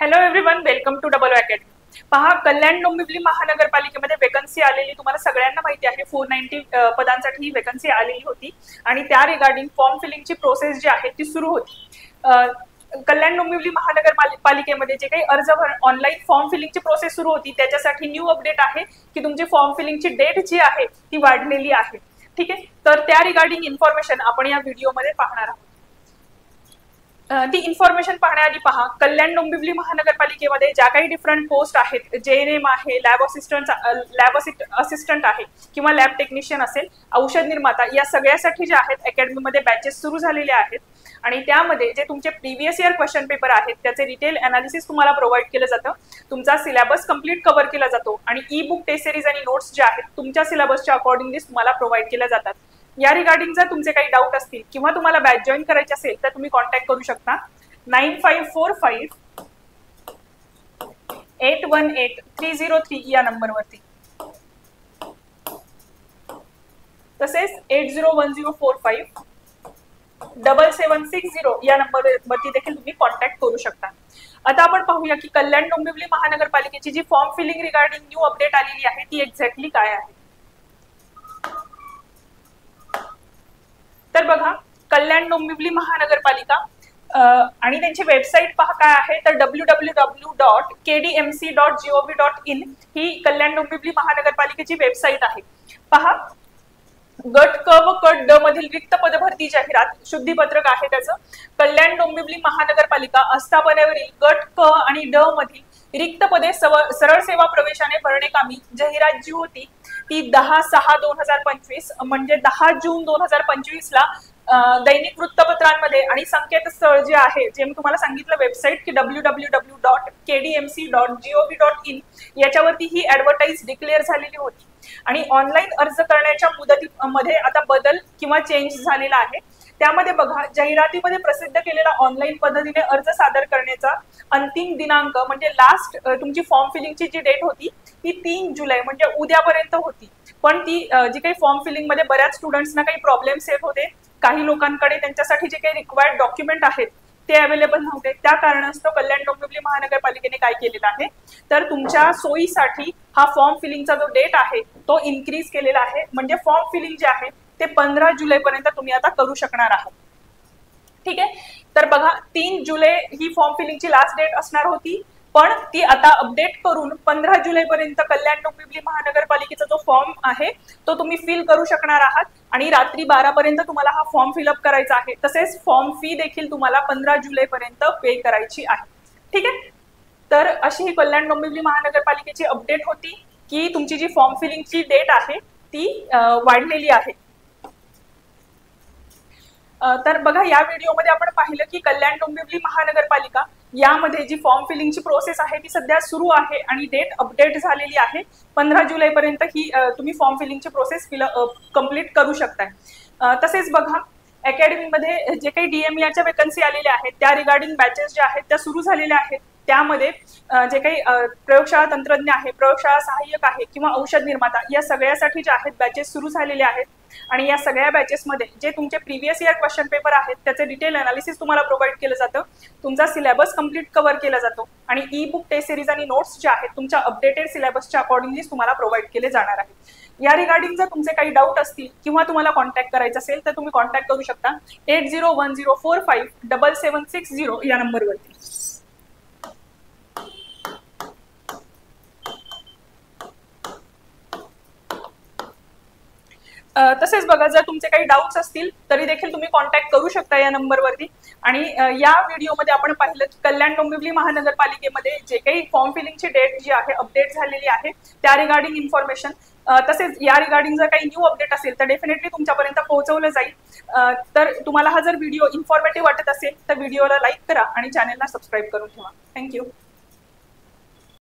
Hello everyone, welcome to double academy. पहा, Kalyan Dombivli महानगरपालिकेमध्ये vacancy आलेली तुम्हाला सगळ्यांना माहिती आहे। 490 पदांसाठी ही वेकन्सी आलेली होती आणि त्या रिगार्डिंग फॉर्म फिलिंगची प्रोसेस जी आहे ती सुरू होती। कल्याण डोंबिवली महानगरपालिकेमध्ये जे काही अर्ज ऑनलाईन फॉर्म फिलिंगची प्रोसेस सुरू होती त्याच्यासाठी न्यू अपडेट आहे की तुमची फॉर्म फिलिंगची डेट जी आहे ती वाढलेली आहे। ठीक आहे, तर त्या रिगार्डिंग इन्फॉर्मेशन आपण या व्हिडिओमध्ये पाहणार आहोत। ती इन्फॉर्मेशन पाहण्याआधी पहा, कल्याण डोंबिवली महानगरपालिकेमध्ये ज्या काही डिफरंट पोस्ट आहेत, JNM आहे, लॅब असिस्टंट आहे किंवा लॅब टेक्निशियन असेल, औषध निर्माता, या सगळ्यासाठी जे आहेत अकॅडमीमध्ये बॅचेस सुरू झालेले आहेत आणि त्यामध्ये जे तुमचे प्रीवियस इयर क्वेश्चन पेपर आहेत त्याचे डिटेल अनालिसिस तुम्हाला प्रोव्हाइड केलं जातं। तुमचा सिलेबस कंप्लीट कव्हर केला जातो आणि ई बुक टेस्ट सिरीज आणि नोट्स जे आहेत तुमच्या सिलेबसच्या अकॉर्डिंगली तुम्हाला प्रोव्हाइड केल्या जातात। या रिगार्डिंग जर तुमचे काही डाऊट असतील किंवा तुम्हाला बॅच जॉईन करायचे असेल तर तुम्ही कॉन्टॅक्ट करू शकता 9545818303 या नंबरवरती, तसेच 8010457760 या नंबरवरती देखील तुम्ही कॉन्टॅक्ट करू शकता। आता आपण पाहूया की कल्याण डोंबिवली महानगरपालिकेची जी form filling regarding new update आलेली आहे ती एक्झॅक्टली काय आहे। तर बघा, कल्याण डोंबिवली महानगरपालिका आणि त्यांची वेबसाईट पहा काय आहे, तर www.kdmc.gov.in ही कल्याण डोंबिवली महानगरपालिकेची वेबसाईट आहे। पहा, गट क व गट ड मधील रिक्त पदभरती जाहिरात शुद्धीपत्रक आहे त्याचं। कल्याण डोंबिवली महानगरपालिका आस्थापनेवरील गट क आणि ड मधील रिक्त पदे सरळ सेवा प्रवेशाने भरणे जाहिरात जी होती ती 10/6/2025 म्हणजे 10 जून 2025 ला दैनिक वृत्तपत्रांमध्ये आणि संकेतस्थळ जे आहे, जे मी तुम्हाला सांगितलं वेबसाईट की www.kdmc.gov.in याच्यावरती ही ऍडव्हर्टाइज डिक्लेअर झालेली होती आणि ऑनलाईन अर्ज करण्याच्या मुदतीमध्ये आता बदल किंवा चेंज झालेला आहे। त्यामध्ये बघा, जाहिरातीमध्ये प्रसिद्ध केलेला ऑनलाईन पद्धतीने अर्ज सादर करण्याचा अंतिम दिनांक म्हणजे लास्ट तुमची फॉर्म फिलिंगची जी डेट होती ती 3 जुलै म्हणजे उद्यापर्यंत होती। पण ती जी काही फॉर्म फिलिंग मध्ये बऱ्याच स्टुडंट्सना काही प्रॉब्लेम्स येत होते, काही लोकांकडे त्यांच्यासाठी जे काही रिक्वायर्ड डॉक्युमेंट आहेत ते अवेलेबल नव्हते। त्या कारणास्तव कल्याण डोंबिवली महानगरपालिकेने काय केलेलं आहे, तर तुमच्या सोयीसाठी हा फॉर्म फिलिंगचा जो डेट आहे तो इन्क्रीज केलेला आहे। म्हणजे फॉर्म फिलिंग जे आहे ते 15 जुलै पर्यंत तुम्ही आता करू शकणार आहात। ठीक आहे, तर बघा, 3 जुलै ही फॉर्म फिलिंगची लास्ट डेट असणार होती, पण ती आता अपडेट करून 15 जुलै पर्यंत कल्याण डोंबिवली महानगरपालिकेचा जो फॉर्म आहे तो तुम्ही फिल करू शकणार आहात आणि रात्री 12 पर्यंत तुम्हाला हा फॉर्म फिलअप करायचा आहे। तसेच फॉर्म फी देखील तुम्हाला 15 जुलै पर्यंत पे करायची आहे। ठीक आहे, तर अशी ही कल्याण डोंबिवली महानगरपालिकेची अपडेट होती की तुमची जी फॉर्म फिलिंगची डेट आहे ती वाढलेली आहे। तर बघा, या व्हिडिओमध्ये आपण पाहिलं की कल्याण डोंबिवली महानगरपालिका यामध्ये जी फॉर्म फिलिंगची प्रोसेस आहे ती सध्या सुरू आहे आणि डेट अपडेट झालेली आहे। 15 जुलै पर्यंत ही तुम्ही फॉर्म फिलिंगची प्रोसेस कंप्लीट करू शकताय। तसेच बघा, अकॅडमीमध्ये जे काही DMEच्या वेकन्सी आलेल्या आहेत त्या रिगार्डिंग बॅचेस ज्या आहेत त्या सुरू झालेल्या आहेत। त्यामध्ये जे काही प्रयोगशाळा तंत्रज्ञ आहे, प्रयोगशाळा सहाय्यक आहे किंवा औषध निर्माता या सगळ्यासाठी जे आहेत बॅचेस सुरू झालेले आहेत आणि या सगळ्या बॅचेसमध्ये जे तुमचे प्रीवियस इयर क्वेश्चन पेपर आहेत त्याचे डिटेल अनालिसिस तुम्हाला प्रोव्हाइड केलं जातं। तुमचा सिलेबस कंप्लीट कव्हर केला जातो आणि ई बुक टेस्ट सिरीज आणि नोट्स जे आहेत तुमच्या अपडेटेड सिलेबसच्या अकॉर्डिंगली तुम्हाला प्रोव्हाइड केले जाणार आहेत। या रिगार्डिंग जर तुमचे काही डाऊट असतील किंवा तुम्हाला कॉन्टॅक्ट करायचं असेल तर तुम्ही कॉन्टॅक्ट करू शकता 8010457760 या नंबरवरती। तसेच बघा, जर तुमचे काही डाऊट्स असतील तरी देखील तुम्ही कॉन्टॅक्ट करू शकता या नंबरवरती। आणि या व्हिडिओमध्ये आपण पाहिलं की कल्याण डोंबिवली महानगरपालिकेमध्ये जे काही फॉर्म फिलिंगची डेट जी आहे अपडेट झालेली आहे त्या रिगार्डिंग इन्फॉर्मेशन, तसेच या रिगार्डिंग जर काही न्यू अपडेट असेल तर डेफिनेटली तुमच्यापर्यंत पोहोचवलं जाईल। तर तुम्हाला हा जर व्हिडिओ इन्फॉर्मेटिव्ह वाटत असेल तर व्हिडिओला लाईक करा आणि चॅनलला सबस्क्राईब करून ठेवा। थँक्यू।